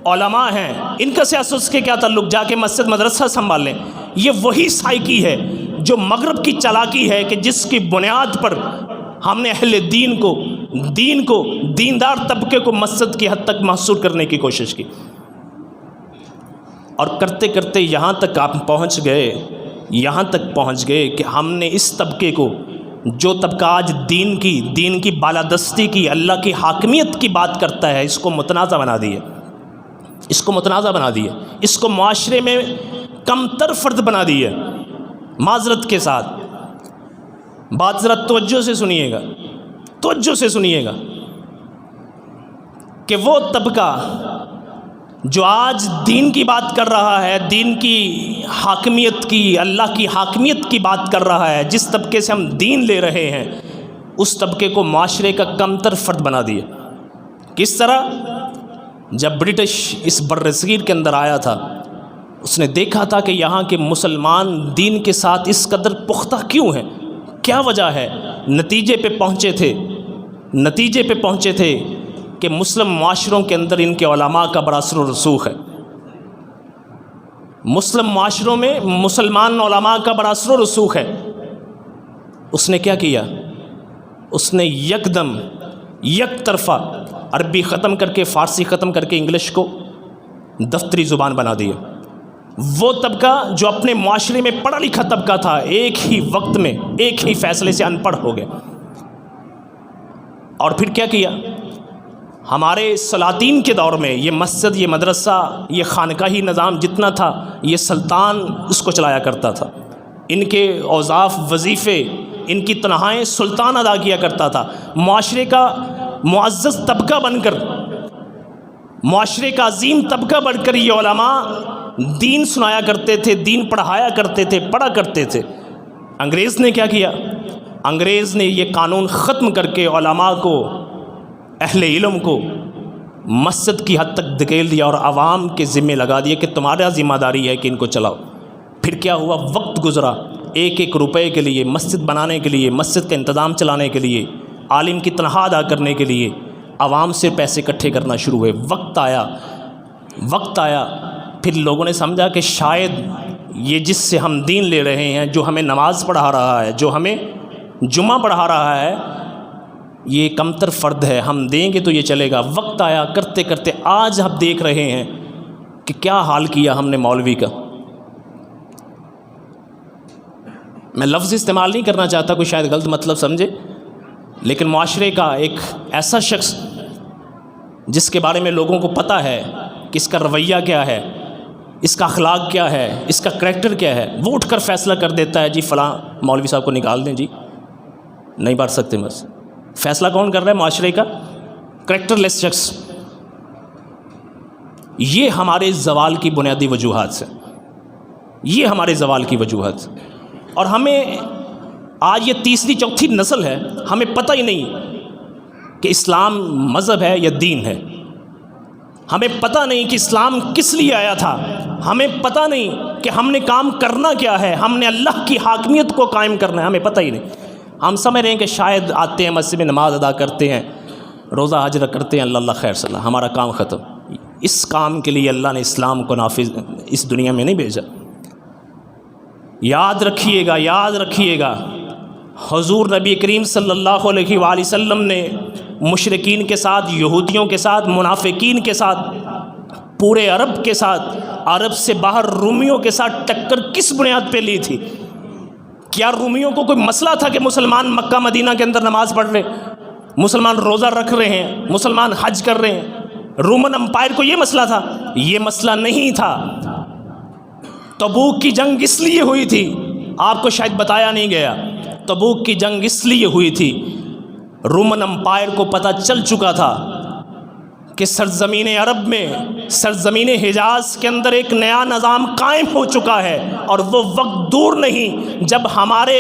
علماء ہیں، ان کا سیاست کے کیا تعلق؟ جا کے مسجد مدرسہ سنبھال لیں۔ یہ وہی سائیکی ہے جو مغرب کی چالاکی ہے کہ جس کی بنیاد پر ہم نے اہل دین کو دیندار طبقے کو مسجد کی حد تک محصور کرنے کی کوشش کی، اور کرتے کرتے یہاں تک آپ پہنچ گئے کہ ہم نے اس طبقے کو، جو طبقہ آج دین کی بالادستی کی، اللہ کی حاکمیت کی بات کرتا ہے، اس کو متنازع بنا دیا، اس کو معاشرے میں کم تر فرد بنا دیا۔ معذرت کے ساتھ بات ذرا توجہ سے سنیے گا کہ وہ طبقہ جو آج دین کی بات کر رہا ہے، دین کی حاکمیت کی، اللہ کی حاکمیت کی بات کر رہا ہے، جس طبقے سے ہم دین لے رہے ہیں، اس طبقے کو معاشرے کا کم تر فرد بنا دیا۔ کس طرح؟ جب برٹش اس برصغیر کے اندر آیا تھا، اس نے دیکھا تھا کہ یہاں کے مسلمان دین کے ساتھ اس قدر پختہ کیوں ہیں، کیا وجہ ہے؟ نتیجے پہ پہنچے تھے کہ مسلم معاشروں کے اندر ان کے علماء کا بڑا اثر و رسوخ ہے، مسلم معاشروں میں مسلمان علماء کا بڑا اثر و رسوخ ہے۔ اس نے کیا کیا؟ اس نے یکدم یک طرفہ عربی ختم کر کے، فارسی ختم کر کے، انگلش کو دفتری زبان بنا دیا۔ وہ طبقہ جو اپنے معاشرے میں پڑھا لکھا طبقہ تھا، ایک ہی وقت میں، ایک ہی فیصلے سے ان پڑھ ہو گیا۔ اور پھر کیا کیا؟ ہمارے سلاطین کے دور میں یہ مسجد، یہ مدرسہ، یہ خانقاہی نظام جتنا تھا، یہ سلطان اس کو چلایا کرتا تھا، ان کے اوظاف، وظیفے، ان کی تنہائیں سلطان ادا کیا کرتا تھا۔ معاشرے کا معزز طبقہ بن کر، معاشرے کا عظیم طبقہ بن کر یہ علماء دین سنایا کرتے تھے، دین پڑھایا کرتے تھے، پڑھا کرتے تھے۔ انگریز نے کیا کیا؟ انگریز نے یہ قانون ختم کر کے علماء کو، اہل علم کو مسجد کی حد تک دھکیل دیا اور عوام کے ذمہ لگا دیا کہ تمہارا ذمہ داری ہے کہ ان کو چلاؤ۔ پھر کیا ہوا؟ وقت گزرا، ایک ایک روپے کے لیے، مسجد بنانے کے لیے، مسجد کا انتظام چلانے کے لیے، عالم کی تنخواہ ادا کرنے کے لیے عوام سے پیسے اکٹھے کرنا شروع ہوئے۔ وقت آیا، پھر لوگوں نے سمجھا کہ شاید یہ جس سے ہم دین لے رہے ہیں، جو ہمیں نماز پڑھا رہا ہے، جو ہمیں جمعہ پڑھا رہا ہے، یہ کمتر فرد ہے، ہم دیں گے تو یہ چلے گا۔ وقت آیا کرتے کرتے آج ہم دیکھ رہے ہیں کہ کیا حال کیا ہم نے مولوی کا۔ میں لفظ استعمال نہیں کرنا چاہتا، کوئی شاید غلط مطلب سمجھے، لیکن معاشرے کا ایک ایسا شخص جس کے بارے میں لوگوں کو پتہ ہے کہ اس کا رویہ کیا ہے، اس کا اخلاق کیا ہے، اس کا کریکٹر کیا ہے، وہ اٹھ کر فیصلہ کر دیتا ہے جی فلاں مولوی صاحب کو نکال دیں، جی نہیں بات سکتے۔ بس فیصلہ کون کر رہا ہے؟ معاشرے کا کریکٹر لیس شخص۔ یہ ہمارے زوال کی بنیادی وجوہات سے، یہ ہمارے زوال کی وجوہات۔ اور ہمیں آج یہ تیسری چوتھی نسل ہے، ہمیں پتہ ہی نہیں کہ اسلام مذہب ہے یا دین ہے، ہمیں پتہ نہیں کہ اسلام کس لیے آیا تھا، ہمیں پتہ نہیں کہ ہم نے کام کرنا کیا ہے، ہم نے اللہ کی حاکمیت کو قائم کرنا ہے، ہمیں پتہ ہی نہیں۔ ہم سمجھ رہے ہیں کہ شاید آتے ہیں مسجد میں نماز ادا کرتے ہیں، روزہ حج کرتے ہیں، اللہ خیر صلی اللہ، ہمارا کام ختم۔ اس کام کے لیے اللہ نے اسلام کو نافذ اس دنیا میں نہیں بھیجا۔ یاد رکھیے گا، یاد رکھیے گا، حضور نبی کریم صلی اللہ علیہ وآلہ وسلم نے مشرکین کے ساتھ، یہودیوں کے ساتھ، منافقین کے ساتھ، پورے عرب کے ساتھ، عرب سے باہر رومیوں کے ساتھ ٹکر کس بنیاد پہ لی تھی؟ کیا رومیوں کو کوئی مسئلہ تھا کہ مسلمان مکہ مدینہ کے اندر نماز پڑھ رہے، مسلمان روزہ رکھ رہے ہیں، مسلمان حج کر رہے ہیں؟ رومن امپائر کو یہ مسئلہ تھا؟ یہ مسئلہ نہیں تھا۔ تبوک کی جنگ اس لیے ہوئی تھی، آپ کو شاید بتایا نہیں گیا، تبوک کی جنگ اس لیے ہوئی تھی، رومن امپائر کو پتہ چل چکا تھا کہ سرزمین عرب میں، سرزمین حجاز کے اندر ایک نیا نظام قائم ہو چکا ہے، اور وہ وقت دور نہیں جب ہمارے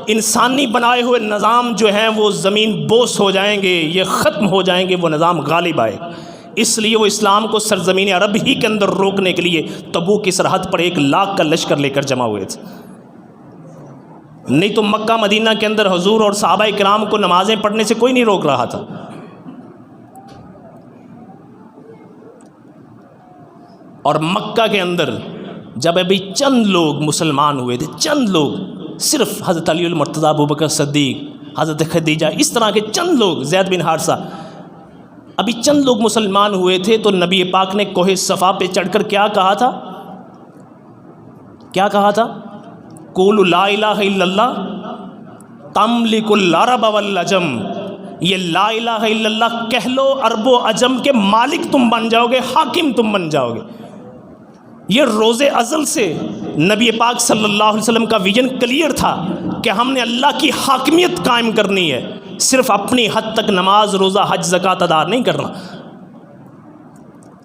انسانی بنائے ہوئے نظام جو ہیں وہ زمین بوس ہو جائیں گے، یہ ختم ہو جائیں گے، وہ نظام غالب آئے۔ اس لیے وہ اسلام کو سرزمین عرب ہی کے اندر روکنے کے لیے تبوک کی سرحد پر 1,00,000 کا لشکر لے کر جمع ہوئے تھے۔ نہیں تو مکہ مدینہ کے اندر حضور اور صحابہ کرام کو نمازیں پڑھنے سے کوئی نہیں روک رہا تھا۔ اور مکہ کے اندر جب ابھی چند لوگ مسلمان ہوئے تھے، چند لوگ، صرف حضرت علی المرتضیٰ، ابوبکر صدیق، حضرت خدیجہ، اس طرح کے چند لوگ، زید بن حارثہ، ابھی چند لوگ مسلمان ہوئے تھے، تو نبی پاک نے کوہ صفا پہ چڑھ کر کیا کہا تھا؟ کیا کہا تھا؟ قولوا لا الہ الا اللہ تملک العرب والعجم، یہ لا الہ الا اللہ کہہ لو، عرب و عجم کے مالک تم بن جاؤ گے، حاکم تم بن جاؤ گے۔ یہ روز ازل سے نبی پاک صلی اللہ علیہ وسلم کا ویژن کلیئر تھا کہ ہم نے اللہ کی حاکمیت قائم کرنی ہے، صرف اپنی حد تک نماز، روزہ، حج، زکوٰۃ ادا نہیں کرنا۔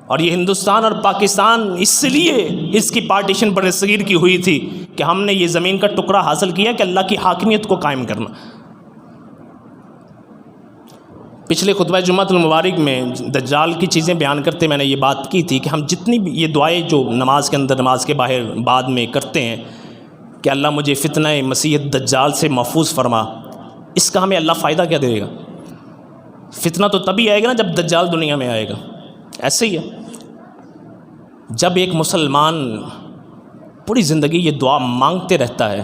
اور یہ ہندوستان اور پاکستان اس لیے اس کی پارٹیشن برصغیر کی ہوئی تھی کہ ہم نے یہ زمین کا ٹکڑا حاصل کیا کہ اللہ کی حاکمیت کو قائم کرنا۔ پچھلے خطبہ جمعۃ المبارک میں دجال کی چیزیں بیان کرتے میں نے یہ بات کی تھی کہ ہم جتنی بھی یہ دعائیں جو نماز کے اندر، نماز کے باہر، بعد میں کرتے ہیں کہ اللہ مجھے فتنہ مسیح دجال سے محفوظ فرما، اس کا ہمیں اللہ فائدہ کیا دے گا؟ فتنہ تو تبھی آئے گا نا جب دجال دنیا میں آئے گا۔ ایسے ہی ہے، جب ایک مسلمان پوری زندگی یہ دعا مانگتے رہتا ہے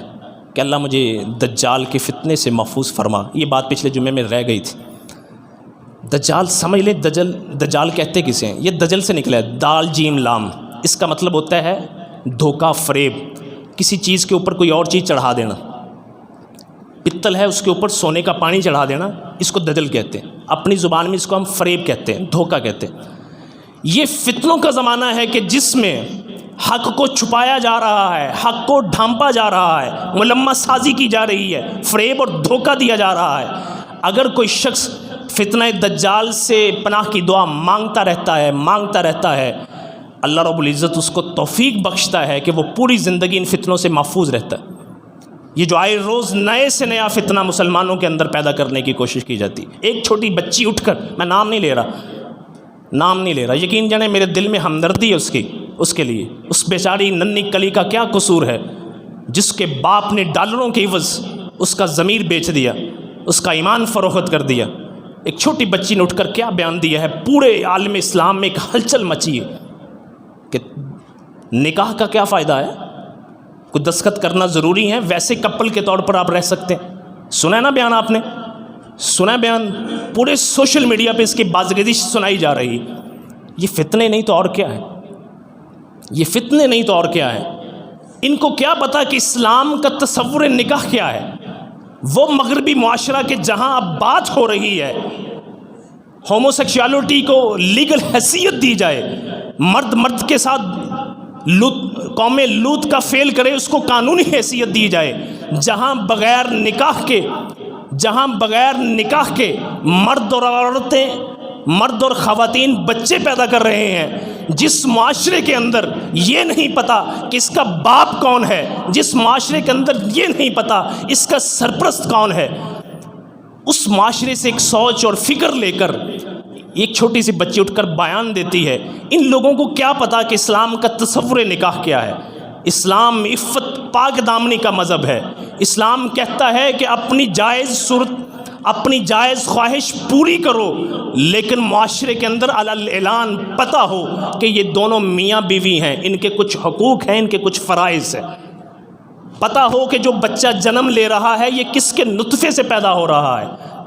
کہ اللہ مجھے دجال کے فتنے سے محفوظ فرما، یہ بات پچھلے جمعے میں رہ گئی تھی۔ دجال سمجھ لیں، دجال کہتے کسے ہیں؟ یہ دجل سے نکلا ہے، دال جیم لام، اس کا مطلب ہوتا ہے دھوکہ، فریب، کسی چیز کے اوپر کوئی اور چیز چڑھا دینا۔ پتل ہے، اس کے اوپر سونے کا پانی چڑھا دینا، اس کو دجل کہتے ہیں۔ اپنی زبان میں اس کو ہم فریب کہتے ہیں، دھوکہ کہتے ہیں۔ یہ فتنوں کا زمانہ ہے کہ جس میں حق کو چھپایا جا رہا ہے، حق کو ڈھانپا جا رہا ہے، ملمہ سازی کی جا رہی ہے، فریب اور دھوکہ دیا جا رہا ہے۔ اگر کوئی شخص فتنہ دجال سے پناہ کی دعا مانگتا رہتا ہے، اللہ رب العزت اس کو توفیق بخشتا ہے کہ وہ پوری زندگی ان فتنوں سے محفوظ رہتا ہے۔ یہ جو آئے روز نئے سے نیا فتنہ مسلمانوں کے اندر پیدا کرنے کی کوشش کی جاتی ہے۔ ایک چھوٹی بچی اٹھ کر، میں نام نہیں لے رہا، یقین جانے میرے دل میں ہمدردی ہے اس کے لیے، اس بیچاری ننھی کلی کا کیا قصور ہے جس کے باپ نے ڈالروں کے عوض اس کا ضمیر بیچ دیا، اس کا ایمان فروخت کر دیا۔ ایک چھوٹی بچی نے اٹھ کر کیا بیان دیا ہے، پورے عالم اسلام میں ایک ہلچل مچی ہے کہ نکاح کا کیا فائدہ ہے، کوئی دستخط کرنا ضروری ہے، ویسے کپل کے طور پر آپ رہ سکتے ہیں. سنا ہے نا بیان، آپ نے سنا ہے بیان، پورے سوشل میڈیا پہ اس کی بازگشت سنائی جا رہی ہے. یہ فتنے نہیں تو اور کیا ہے، یہ فتنے نہیں تو اور کیا ہے. ان کو کیا پتا کہ اسلام کا تصور نکاح کیا ہے. وہ مغربی معاشرہ کے جہاں اب بات ہو رہی ہے ہوموسیکشوالٹی کو لیگل حیثیت دی جائے، مرد مرد کے ساتھ قوم لوط کا فعل کرے اس کو قانونی حیثیت دی جائے، جہاں بغیر نکاح کے مرد اور عورتیں، مرد اور خواتین بچے پیدا کر رہے ہیں، جس معاشرے کے اندر یہ نہیں پتا کہ اس کا باپ کون ہے، جس معاشرے کے اندر یہ نہیں پتا اس کا سرپرست کون ہے، اس معاشرے سے ایک سوچ اور فکر لے کر ایک چھوٹی سی بچی اٹھ کر بیان دیتی ہے. ان لوگوں کو کیا پتا کہ اسلام کا تصور نکاح کیا ہے. اسلام عفت پاک دامنی کا مذہب ہے. اسلام کہتا ہے کہ اپنی جائز خواہش پوری کرو، لیکن معاشرے کے اندر علی اعلان پتہ ہو کہ یہ دونوں میاں بیوی ہیں، ان کے کچھ حقوق ہیں، ان کے کچھ فرائض ہیں. پتہ ہو کہ جو بچہ جنم لے رہا ہے یہ کس کے نطفے سے پیدا ہو رہا ہے.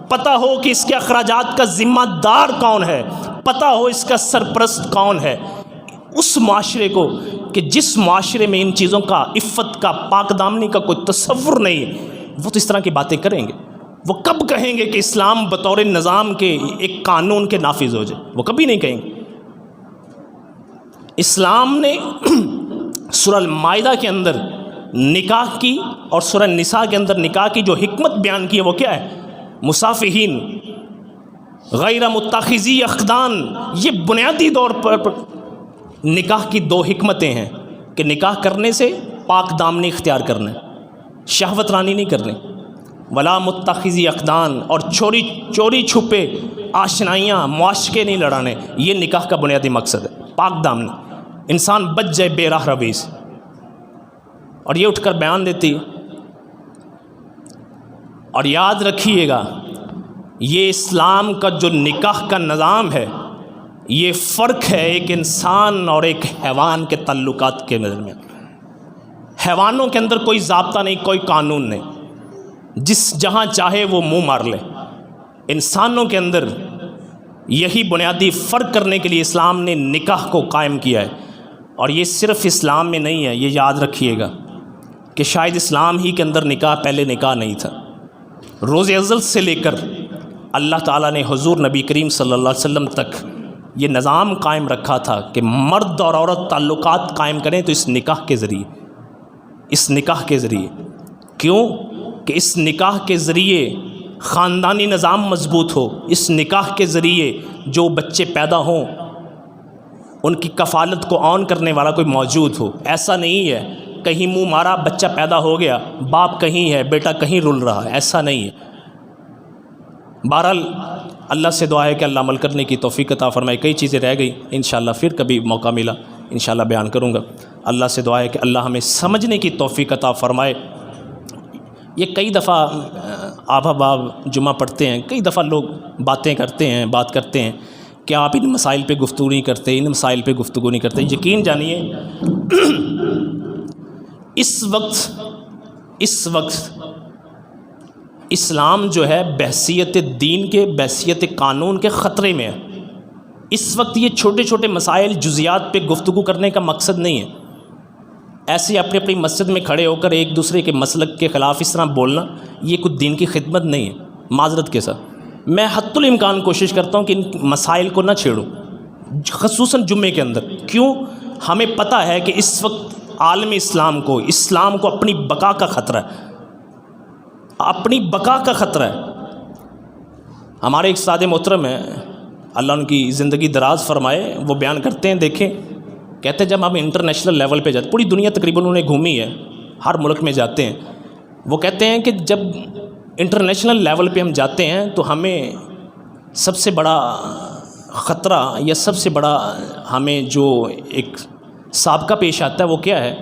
پتہ ہو کہ اس کے اخراجات کا ذمہ دار کون ہے. پتہ ہو اس کا سرپرست کون ہے. اس معاشرے کو کہ جس معاشرے میں ان چیزوں کا، عفت کا، پاک دامنی کا کوئی تصور نہیں ہے، وہ تو اس طرح کی باتیں کریں گے. وہ کب کہیں گے کہ اسلام بطور نظام کے ایک قانون کے نافذ ہو جائے؟ وہ کبھی نہیں کہیں گے. اسلام نے سورہ المائدہ کے اندر نکاح کی اور سورہ نساء کے اندر نکاح کی جو حکمت بیان کی ہے وہ کیا ہے؟ مصافحین غیر متخذی اخدان. یہ بنیادی طور پر نکاح کی دو حکمتیں ہیں کہ نکاح کرنے سے پاک دامنی اختیار کرنا ہے، شہوت رانی نہیں کرنی، ولا متخذی اخدان، اور چوری چھپے آشنائیاں، معاشقے نہیں لڑانے. یہ نکاح کا بنیادی مقصد ہے، پاک دامنی، انسان بچ جائے بے راہ روی سے. اور یہ اٹھ کر بیان دیتی. اور یاد رکھیے گا یہ اسلام کا جو نکاح کا نظام ہے یہ فرق ہے ایک انسان اور ایک حیوان کے تعلقات کے درمیان. حیوانوں کے اندر کوئی ضابطہ نہیں، کوئی قانون نہیں، جہاں چاہے وہ منہ مار لے. انسانوں کے اندر یہی بنیادی فرق کرنے کے لیے اسلام نے نکاح کو قائم کیا ہے. اور یہ صرف اسلام میں نہیں ہے، یہ یاد رکھیے گا کہ شاید اسلام ہی کے اندر نکاح پہلے نکاح نہیں تھا. روز ازل سے لے کر اللہ تعالیٰ نے حضور نبی کریم صلی اللہ علیہ وسلم تک یہ نظام قائم رکھا تھا کہ مرد اور عورت تعلقات قائم کریں تو اس نکاح کے ذریعے. کیوں کہ اس نکاح کے ذریعے خاندانی نظام مضبوط ہو، اس نکاح کے ذریعے جو بچے پیدا ہوں ان کی کفالت کو آن کرنے والا کوئی موجود ہو. ایسا نہیں ہے کہیں منہ مارا بچہ پیدا ہو گیا، باپ کہیں ہے بیٹا کہیں رل رہا ہے، ایسا نہیں ہے. بہرحال اللہ سے دعا ہے کہ اللہ عمل کرنے کی توفیق عطا فرمائے. کئی چیزیں رہ گئی، انشاءاللہ پھر کبھی موقع ملا انشاءاللہ بیان کروں گا. اللہ سے دعا ہے کہ اللہ ہمیں سمجھنے کی توفیق عطا فرمائے. یہ کئی دفعہ آبا باب جمعہ پڑھتے ہیں، کئی دفعہ لوگ بات کرتے ہیں کہ آپ ان مسائل پہ گفتگو نہیں کرتے، ان مسائل پہ گفتگو نہیں کرتے. یقین جانیے اس وقت اسلام جو ہے بحثیت دین کے، بحثیت قانون کے خطرے میں ہے. اس وقت یہ چھوٹے چھوٹے مسائل، جزیات پہ گفتگو کرنے کا مقصد نہیں ہے. ایسے اپنی مسجد میں کھڑے ہو کر ایک دوسرے کے مسلک کے خلاف اس طرح بولنا یہ کچھ دین کی خدمت نہیں ہے. معذرت کے ساتھ میں حتی الامکان کوشش کرتا ہوں کہ ان مسائل کو نہ چھیڑوں، خصوصاً جمعے کے اندر. کیوں؟ ہمیں پتہ ہے کہ اس وقت عالم اسلام کو اپنی بقا کا خطرہ ہے، اپنی بقا کا خطرہ ہے. ہمارے ایک استاد محترم ہیں، اللہ ان کی زندگی دراز فرمائے، وہ بیان کرتے ہیں، دیکھیں کہتے ہیں جب ہم انٹرنیشنل لیول پہ جاتے، پوری دنیا تقریباً انہوں نے گھومی ہے، ہر ملک میں جاتے ہیں. وہ کہتے ہیں کہ جب انٹرنیشنل لیول پہ ہم جاتے ہیں تو ہمیں سب سے بڑا خطرہ یا سب سے بڑا ہمیں جو ایک سابقہ پیش آتا ہے وہ کیا ہے؟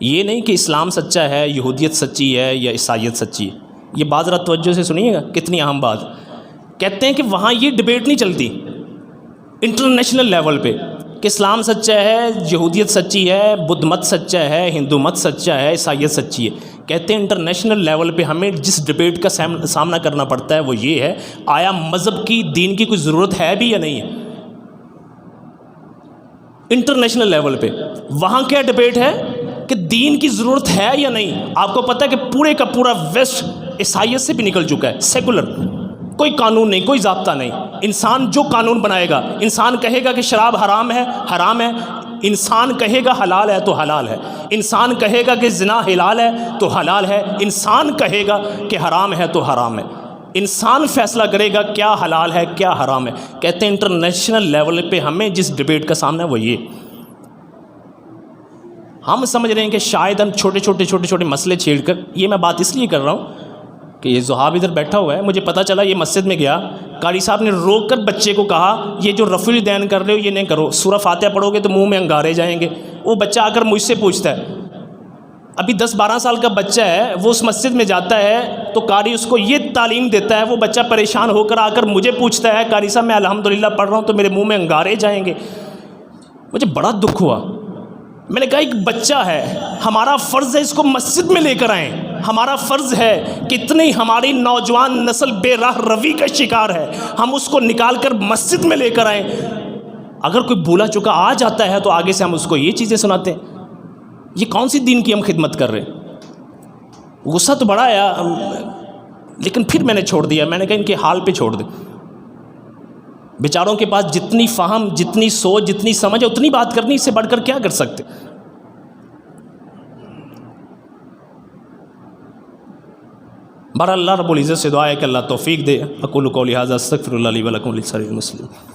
یہ نہیں کہ اسلام سچا ہے، یہودیت سچی ہے یا عیسائیت سچی ہے. یہ بات ذرا توجہ سے سنیے گا، کتنی اہم بات. کہتے ہیں کہ وہاں یہ ڈبیٹ نہیں چلتی انٹرنیشنل لیول پہ کہ اسلام سچا ہے، یہودیت سچی ہے، بدھ مت سچا ہے، ہندو مت سچا ہے، عیسائیت سچی ہے. کہتے ہیں انٹرنیشنل لیول پہ ہمیں جس ڈبیٹ کا سامنا کرنا پڑتا ہے وہ یہ ہے، آیا مذہب کی، دین کی کوئی ضرورت ہے بھی یا نہیں ہے. انٹرنیشنل لیول پہ وہاں کیا ڈبیٹ ہے کہ دین کی ضرورت ہے یا نہیں. آپ کو پتہ ہے کہ پورے کا پورا ویسٹ عیسائیت سے بھی نکل چکا ہے، سیکولر، کوئی قانون نہیں، کوئی ضابطہ نہیں. انسان جو قانون بنائے گا، انسان کہے گا کہ شراب حرام ہے، حرام ہے. انسان کہے گا حلال ہے تو حلال ہے. انسان کہے گا کہ زنا حلال ہے تو حلال ہے. انسان کہے گا کہ حرام ہے تو حرام ہے. انسان فیصلہ کرے گا کیا حلال ہے کیا حرام ہے. کہتے ہیں انٹرنیشنل لیول پہ ہمیں جس ڈبیٹ کا سامنا ہے وہ یہ. ہم سمجھ رہے ہیں کہ شاید ہم چھوٹے چھوٹے مسئلے چھیڑ کر، یہ میں بات اس لیے کر رہا ہوں کہ یہ زہاب ادھر بیٹھا ہوا ہے، مجھے پتہ چلا یہ مسجد میں گیا، قاری صاحب نے روک کر بچے کو کہا یہ جو رفع الیدین کر رہے ہو یہ نہیں کرو، سورہ فاتحہ پڑھو گے تو منہ میں انگارے جائیں گے. وہ بچہ آ کر مجھ سے پوچھتا ہے، ابھی 10-12 سال کا بچہ ہے، وہ اس مسجد میں جاتا ہے تو قاری اس کو یہ تعلیم دیتا ہے، وہ بچہ پریشان ہو کر آ کر مجھے پوچھتا ہے قاری صاحب میں الحمدللہ پڑھ رہا ہوں تو میرے منہ میں انگارے جائیں گے. مجھے بڑا دکھ ہوا. میں نے کہا ایک بچہ ہے، ہمارا فرض ہے اس کو مسجد میں لے کر آئیں. ہمارا فرض ہے کہ اتنی ہماری نوجوان نسل بے راہ روی کا شکار ہے، ہم اس کو نکال کر مسجد میں لے کر آئیں. اگر کوئی بھولا چکا آ جاتا ہے تو آگے سے ہم اس کو یہ چیزیں سناتے ہیں. یہ کون سی دین کی ہم خدمت کر رہے ہیں؟ غصہ تو بڑا آیا، لیکن پھر میں نے چھوڑ دیا. میں نے کہا ان کے حال پہ چھوڑ دیں. بیچاروں کے پاس جتنی فہم، جتنی سوچ، جتنی سمجھ ہے اتنی بات کرنی، اس سے بڑھ کر کیا کر سکتے. بہرحال اللہ رب العزت سے دعا ہے کہ اللہ توفیق دے. اقول قولی ھذا استغفر اللہ لی و لکم ولسائر المسلمین.